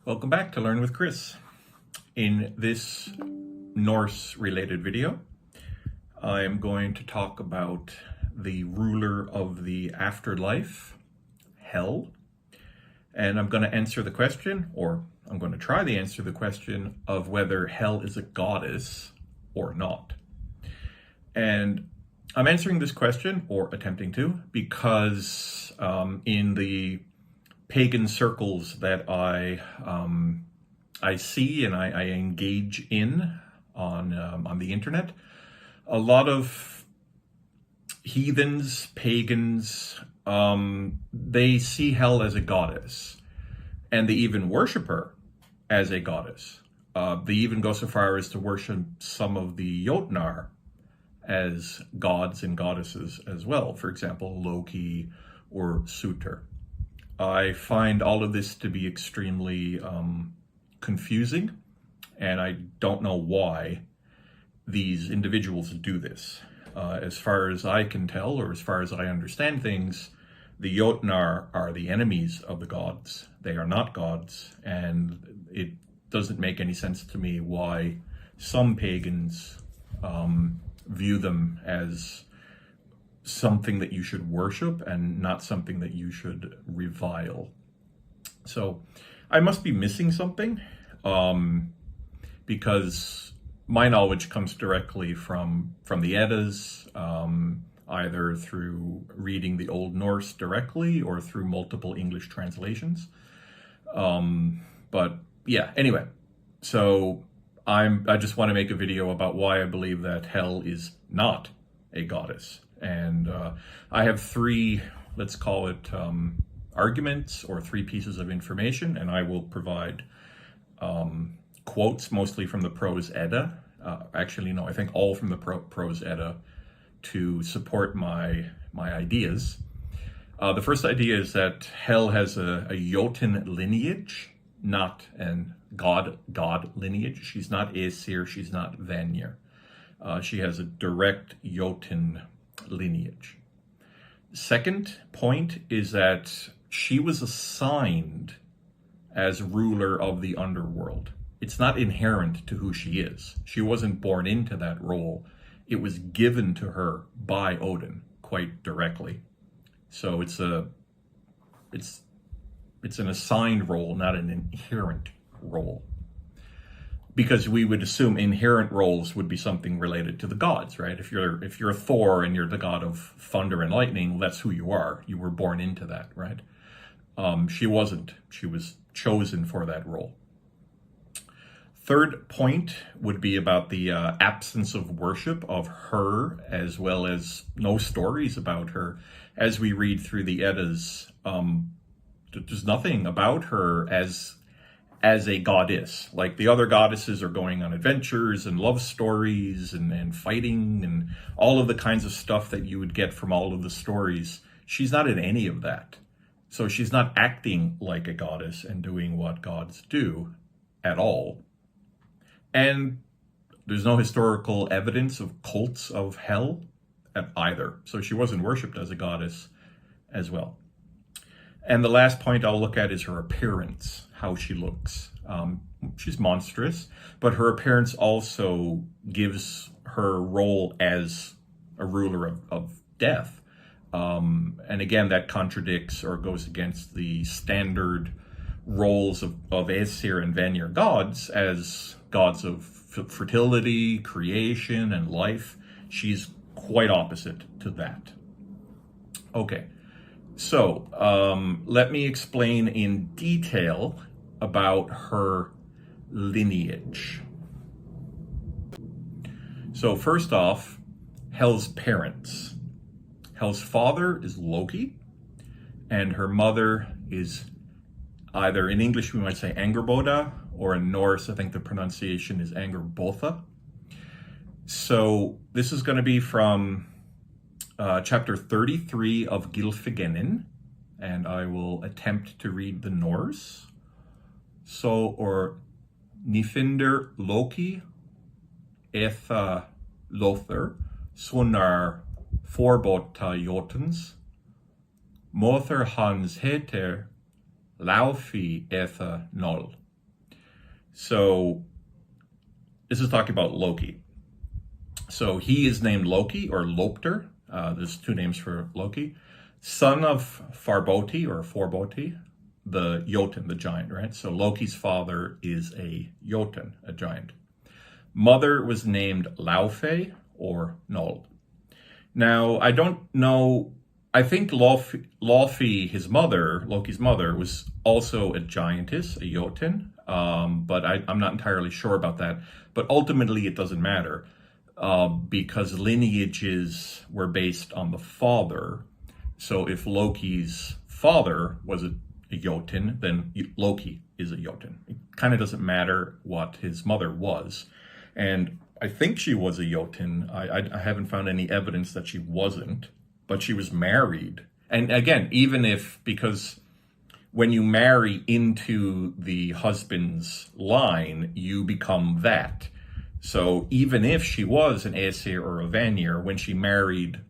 Welcome back to Learn with Chris. In this Norse related video, I am going to talk about the ruler of the afterlife, Hel, and I'm going to answer the question, or I'm going to try to answer the question of whether Hel is a goddess or not. And I'm answering this question, or attempting to, because in the pagan circles that I see and I engage in on the internet, a lot of heathens, pagans, they see Hel as a goddess, and they even worship her as a goddess. They even go so far as to worship some of the Jotnar as gods and goddesses as well. For example, Loki or Sutur. I find all of this to be extremely confusing, and I don't know why these individuals do this. As far as I can tell, or as far as I understand things, the Jotnar are the enemies of the gods. They are not gods, and it doesn't make any sense to me why some pagans view them as something that you should worship and not something that you should revile. So I must be missing something, because my knowledge comes directly from the Eddas, either through reading the Old Norse directly or through multiple English translations. But yeah, anyway, so I just want to make a video about why I believe that Hel is not a goddess. And I have three, let's call it arguments, or three pieces of information, and I will provide quotes, mostly from the Prose Edda. Actually, no, I think all from the Prose Edda, to support my ideas. The first idea is that Hel has a Jotun lineage, not an god lineage. She's not Aesir, she's not Vanir. She has a direct Jotun lineage. Second point is that she was assigned as ruler of the underworld. It's not inherent to who she is. She wasn't born into that role. It was given to her by Odin quite directly. So it's an assigned role, not an inherent role. Because we would assume inherent roles would be something related to the gods, right? If you're Thor and you're the god of thunder and lightning, that's who you are. You were born into that, right? She wasn't. She was chosen for that role. Third point would be about the absence of worship of her, as well as no stories about her. As we read through the Eddas, there's nothing about her as a goddess. Like the other goddesses are going on adventures and love stories and fighting and all of the kinds of stuff that you would get from all of the stories. She's not in any of that. So she's not acting like a goddess and doing what gods do at all. And there's no historical evidence of cults of Hel either. So she wasn't worshipped as a goddess as well. And the last point I'll look at is her appearance, how she looks. She's monstrous, but her appearance also gives her role as a ruler of death. And again, that contradicts or goes against the standard roles of Aesir and Vanir gods as gods of fertility, creation, and life. She's quite opposite to that. Okay. So, let me explain in detail about her lineage. So first off, Hel's parents. Hel's father is Loki, and her mother is either, in English we might say Angerboda, or in Norse I think the pronunciation is Angerbotha. So this is going to be from chapter 33 of Glyfaginning, and I will attempt to read the Norse. So, or Nifinder Loki Etha Lothar Sonar Forbota Jotuns Mother Hans Heter Laufi Etha Noll. So this is talking about Loki. So he is named Loki or Lopter. There's two names for Loki. Son of Farboti or Forboti, the Jotun, the giant, right? So Loki's father is a Jotun, a giant. Mother was named Laufey or Nold. Now, I don't know. I think Laufey, his mother, Loki's mother, was also a giantess, a Jotun, but I'm not entirely sure about that. But ultimately, it doesn't matter because lineages were based on the father. So if Loki's father was a Jotun, then Loki is a Jotun. It kind of doesn't matter what his mother was. And I think she was a Jotun. I haven't found any evidence that she wasn't, but she was married. And again, even if, because when you marry into the husband's line, you become that. So even if she was an Aesir or a Vanir, when she married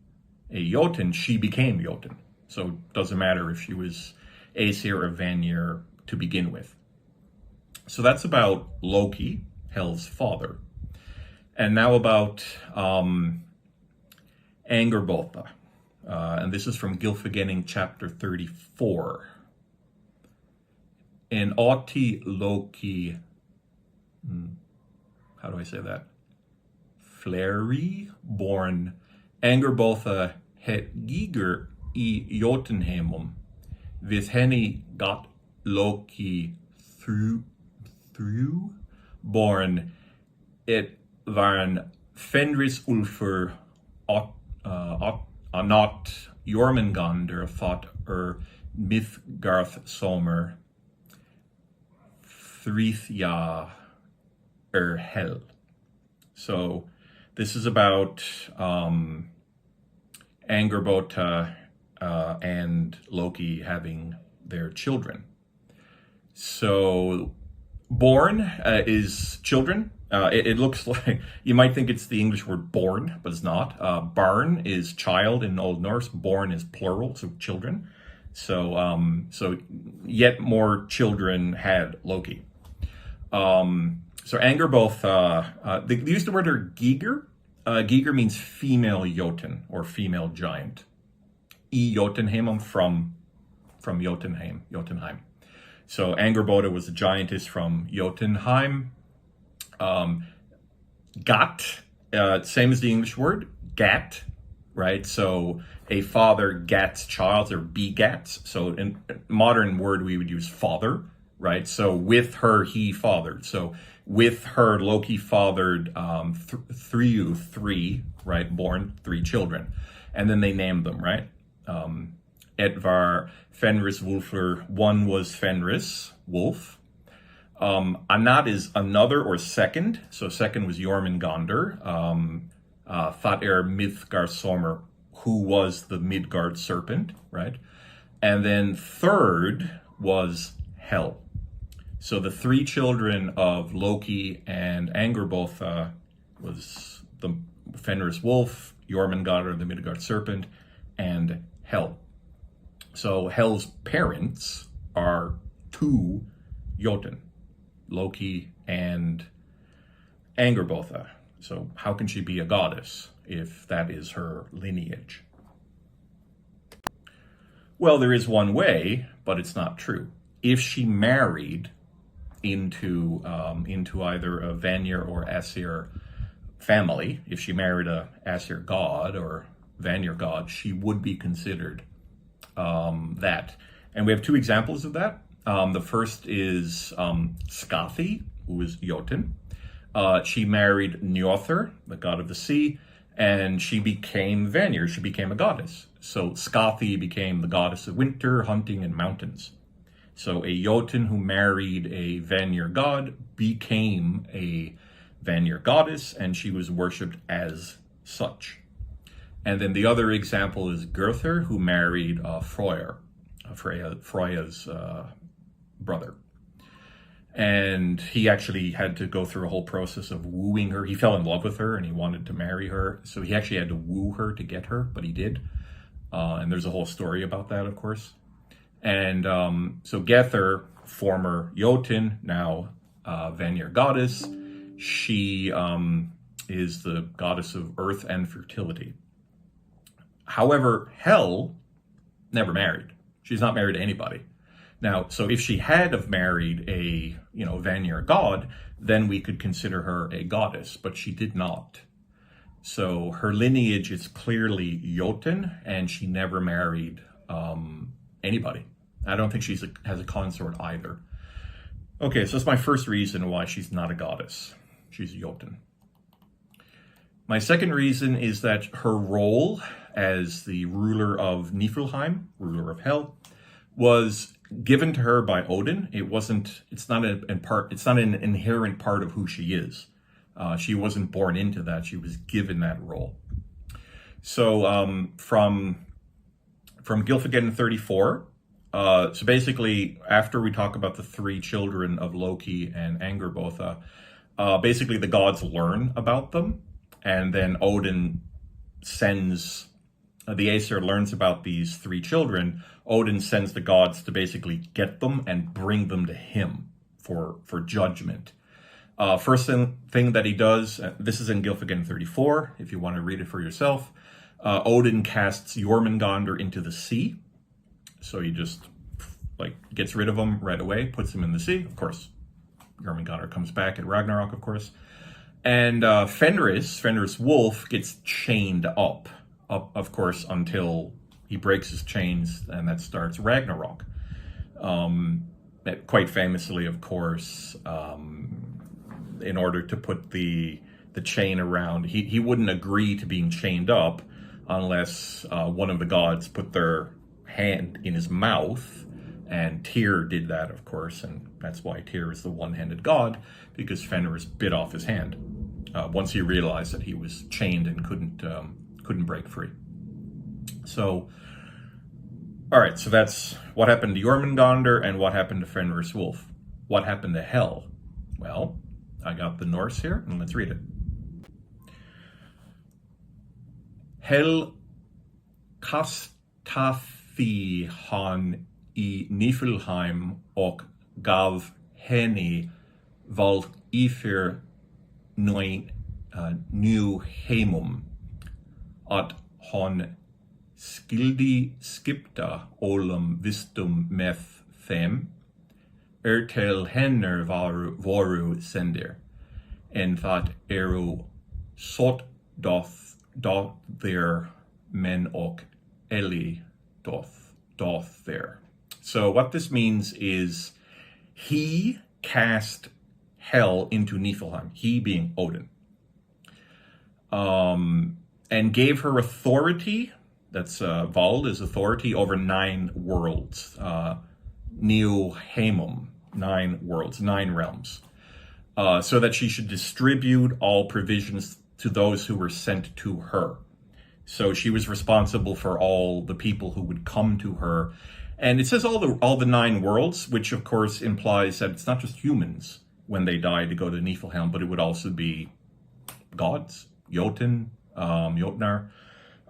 a Jotun, she became Jotun. So it doesn't matter if she was Aesir or Vanir to begin with. So that's about Loki, Hel's father. And now about Angerbotha. And this is from Gylfaginning chapter 34. In Auti Loki, how do I say that? Fleri, born Angerbotha het giger I Jotunheimum, with henny got Loki through, born it waren Fenris Ulfur anot Jormungandr thought Mythgarth Somer Thrithja Hel. So this is about Angerbotha and Loki having their children. So born is children. It looks like, you might think it's the English word born, but it's not. Barn is child in Old Norse. Born is plural, so children. So yet more children had Loki. So Angerbotha, they use the word Giger. Giger means female Jotun or female giant. I Jotunheimum from Jotunheim. So Angerbotha was a giantess from Jotunheim. Gat, same as the English word, gat, right? So a father gats child or begats. So in modern word, we would use father, right? So with her, he fathered. So with her, Loki fathered three, right? Born 3 children. And then they named them, right? Edvar Fenris Wolfr, one was Fenris, wolf. Anat is another or second. So second was Jormungandr. Thought Midgard Somer, who was the Midgard serpent, right? And then third was Hel. So the 3 children of Loki and Angerbotha was the Fenris wolf, Jormungandr, the Midgard serpent, and Hel. So Hel's parents are 2 Jotun, Loki and Angerbotha. So how can she be a goddess if that is her lineage? Well, there is one way, but it's not true. If she married into either a Vanir or Aesir family, if she married a Aesir god or Vanir god, she would be considered that. And we have 2 examples of that. The first is Skathi, who is Jotun. She married Njothr, the god of the sea, and she became Vanir. She became a goddess. So Skathi became the goddess of winter, hunting, and mountains. So a Jotun who married a Vanir god became a Vanir goddess, and she was worshipped as such. And then the other example is Gerther, who married Freya's brother. And he actually had to go through a whole process of wooing her. He fell in love with her and he wanted to marry her. So he actually had to woo her to get her, but he did. And there's a whole story about that, of course. And so Gether, former Jotun, now Vanir goddess. She is the goddess of earth and fertility. However, Hel never married. She's not married to anybody. Now, so if she had have married a, Vanir god, then we could consider her a goddess, but she did not. So her lineage is clearly Jotun, and she never married anybody. I don't think she has a consort either. Okay, so that's my first reason why she's not a goddess. She's a Jotun. My second reason is that her role as the ruler of Niflheim, ruler of Hell, was given to her by Odin. It's not an inherent part of who she is. She wasn't born into that. She was given that role. So from Gylfaginning 34, so basically after we talk about the three children of Loki and Angerbotha, basically the gods learn about them, and then Odin sends, the Aesir learns about these three children. Odin sends the gods to basically get them and bring them to him for judgment. First thing that he does, this is in Gylfaginning 34, if you want to read it for yourself. Odin casts Jormungandr into the sea. So he just gets rid of him right away, puts him in the sea. Of course, Jormungandr comes back at Ragnarok, of course. And Fenris wolf, gets chained up, of course, until he breaks his chains, and that starts Ragnarok. Quite famously, of course, in order to put the chain around, he wouldn't agree to being chained up unless one of the gods put their hand in his mouth, and Tyr did that, of course, and that's why Tyr is the one-handed god, because Fenris bit off his hand once he realized that he was chained and couldn't break free. So, all right, so that's what happened to Jormungandr and what happened to Fenris Wolf. What happened to Hel? Well, I got the Norse here, and let's read it. Hel kastathi han I Niflheim och gav henne valt ifyr nu heimum, att hon skildi skipta olum vistum meth them, till henner voru sender, en that sot doth their men och Eli doth there. So what this means is he cast Hel into Niflheim, he being Odin, and gave her authority. That's Vald is authority over 9 worlds, Neo Haemum, 9 worlds, 9 realms, so that she should distribute all provisions to those who were sent to her. So she was responsible for all the people who would come to her. And it says all the 9 worlds, which of course implies that it's not just humans when they die to go to Niflheim, but it would also be gods, Jotun, Jotnar,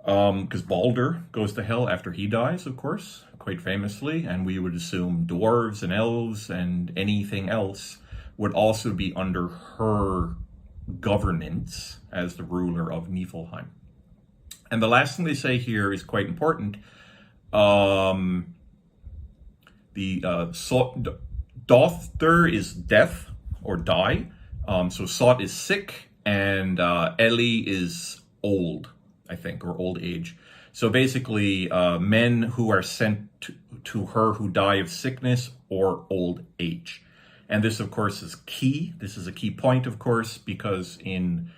because Balder goes to Hell after he dies, of course, quite famously, and we would assume dwarves and elves and anything else would also be under her governance as the ruler of Niflheim. And the last thing they say here is quite important. Dothter is death or die. So Sot is sick, and Eli is old, I think, or old age. So basically, men who are sent to her who die of sickness or old age. And this, of course, is key. This is a key point, of course, because in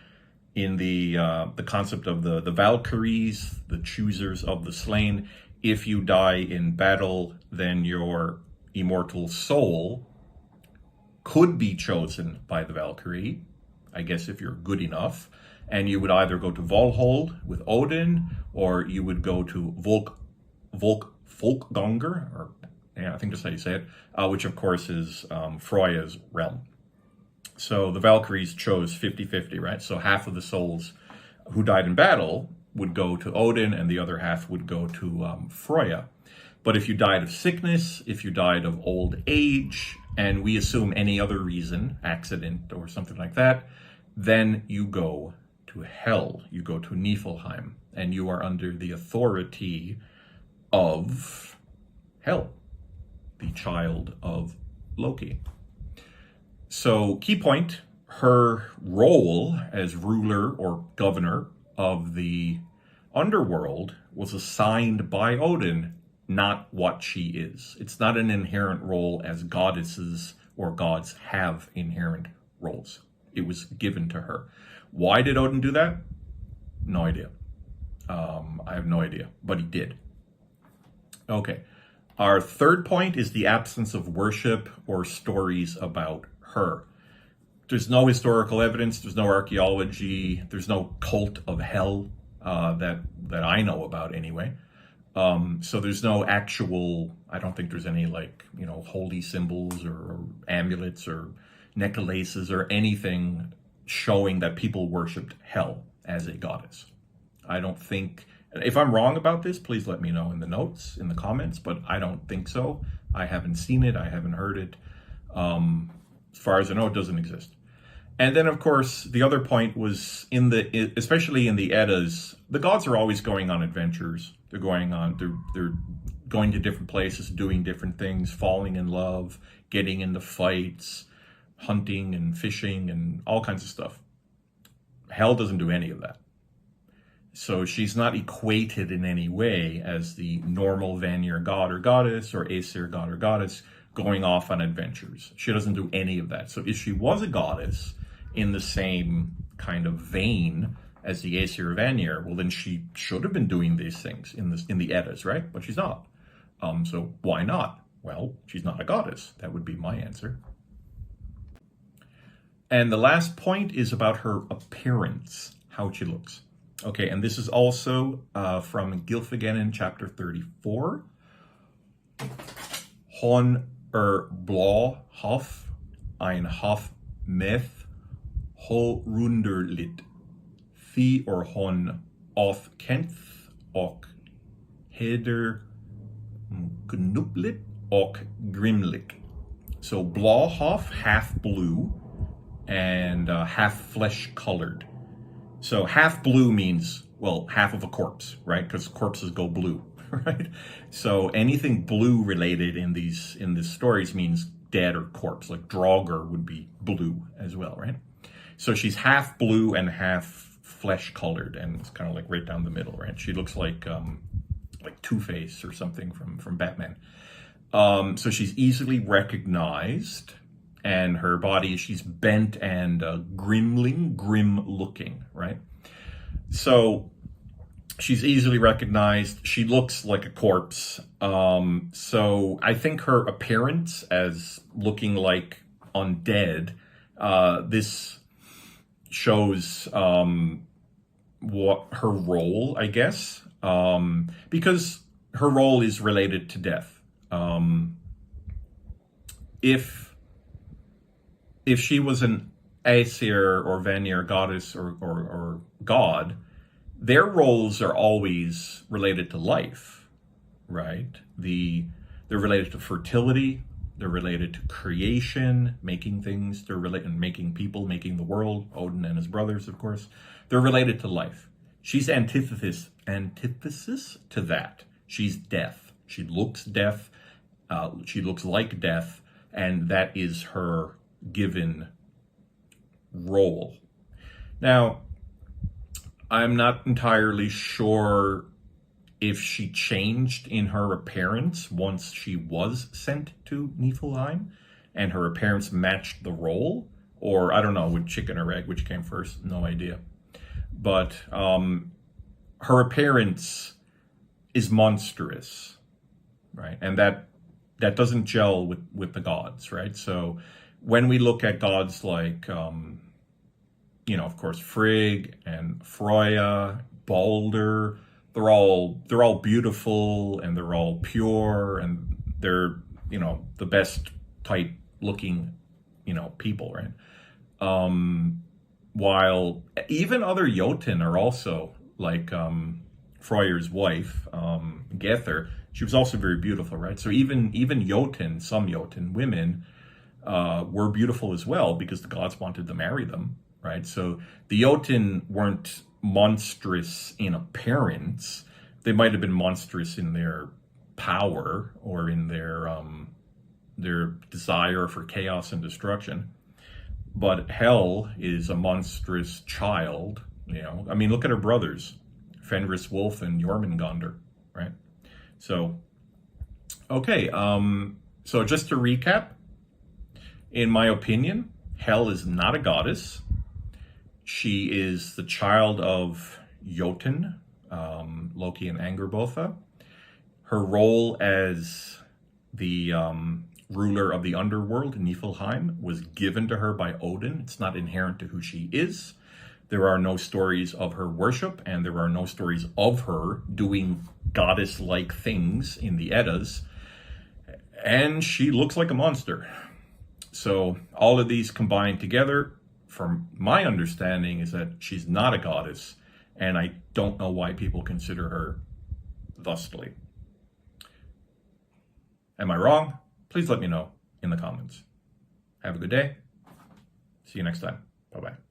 the concept of the Valkyries, the choosers of the slain, if you die in battle, then your immortal soul could be chosen by the Valkyrie, I guess if you're good enough, and you would either go to Valhall with Odin, or you would go to Volkgangr, or I think that's how you say it, which of course is Freya's realm. So the Valkyries chose 50-50, right? So half of the souls who died in battle would go to Odin, and the other half would go to Freya. But if you died of sickness, if you died of old age, and we assume any other reason, accident or something like that, then you go to hell. You go to Niflheim, and you are under the authority of Hel, the child of Loki. So, key point, her role as ruler or governor of the underworld was assigned by Odin, not what she is. It's not an inherent role as goddesses or gods have inherent roles. It was given to her. Why did Odin do that? No idea. I have no idea, but he did. Okay. Our third point is the absence of worship or stories about her. There's no historical evidence, there's no archaeology, there's no cult of Hel that I know about anyway. So there's no actual, I don't think there's any holy symbols or amulets or necklaces or anything showing that people worshipped Hel as a goddess. I don't think, if I'm wrong about this, please let me know in the notes, in the comments, but I don't think so. I haven't seen it, I haven't heard it. As far as I know, it doesn't exist. And then, of course, the other point was especially in the Eddas, the gods are always going on adventures. They're going to different places, doing different things, falling in love, getting into fights, hunting and fishing and all kinds of stuff. Hel doesn't do any of that. So she's not equated in any way as the normal Vanir god or goddess or Aesir god or goddess going off on adventures. She doesn't do any of that. So if she was a goddess in the same kind of vein as the Aesir Vanir, well, then she should have been doing these things in the Eddas, right? But she's not. So why not? Well, she's not a goddess. That would be my answer. And the last point is about her appearance, how she looks. Okay, and this is also from Gylfaginning, chapter 34. Hon blå hof, ein hof meth, ho runderlit, fi or hon of kenth, och heder gnuplit, och grimlik. So blå hof, half blue, and half flesh colored. So half blue means, well, half of a corpse, right? Because corpses go blue, right? So anything blue related in these stories means dead or corpse. Like Draugr would be blue as well, right? So she's half blue and half flesh colored, and it's kind of like right down the middle, right? She looks like Two-Face or something from Batman. So she's easily recognized. And her body, she's bent and grim looking, right? So she's easily recognized. She looks like a corpse. So I think her appearance as looking like undead, this shows what her role, I guess, because her role is related to death. If she was an Aesir or Vanir goddess or god, their roles are always related to life, right? They're related to fertility, they're related to creation, making things, they're related to making people, making the world, Odin and his brothers, of course. They're related to life. She's antithesis to that. She's death. She looks death, she looks like death, and that is her given role. Now, I'm not entirely sure if she changed in her appearance once she was sent to Niflheim and her appearance matched the role, or I don't know, with chicken or egg, which came first, no idea. But her appearance is monstrous, right? And that doesn't gel with the gods, right? So when we look at gods like, of course, Frigg and Freya, Balder, they're all beautiful and they're all pure and they're, the best type looking, people, right? While even other Jotun are also like Freyr's wife, Gether, she was also very beautiful, right? So even Jotun, some Jotun women, were beautiful as well because the gods wanted to marry them, right? So the Jotun weren't monstrous in appearance. They might have been monstrous in their power or in their desire for chaos and destruction. But Hel is a monstrous child, you know. I mean, look at her brothers, Fenris Wolf and Jormungandr, right? So, okay, so just to recap, in my opinion, Hel is not a goddess. She is the child of Jotun, Loki and Angrboda. Her role as the ruler of the underworld, Niflheim, was given to her by Odin. It's not inherent to who she is. There are no stories of her worship, and there are no stories of her doing goddess-like things in the Eddas. And she looks like a monster. So all of these combined together, from my understanding, is that she's not a goddess, and I don't know why people consider her thusly. Am I wrong? Please let me know in the comments. Have a good day. See you next time. Bye-bye.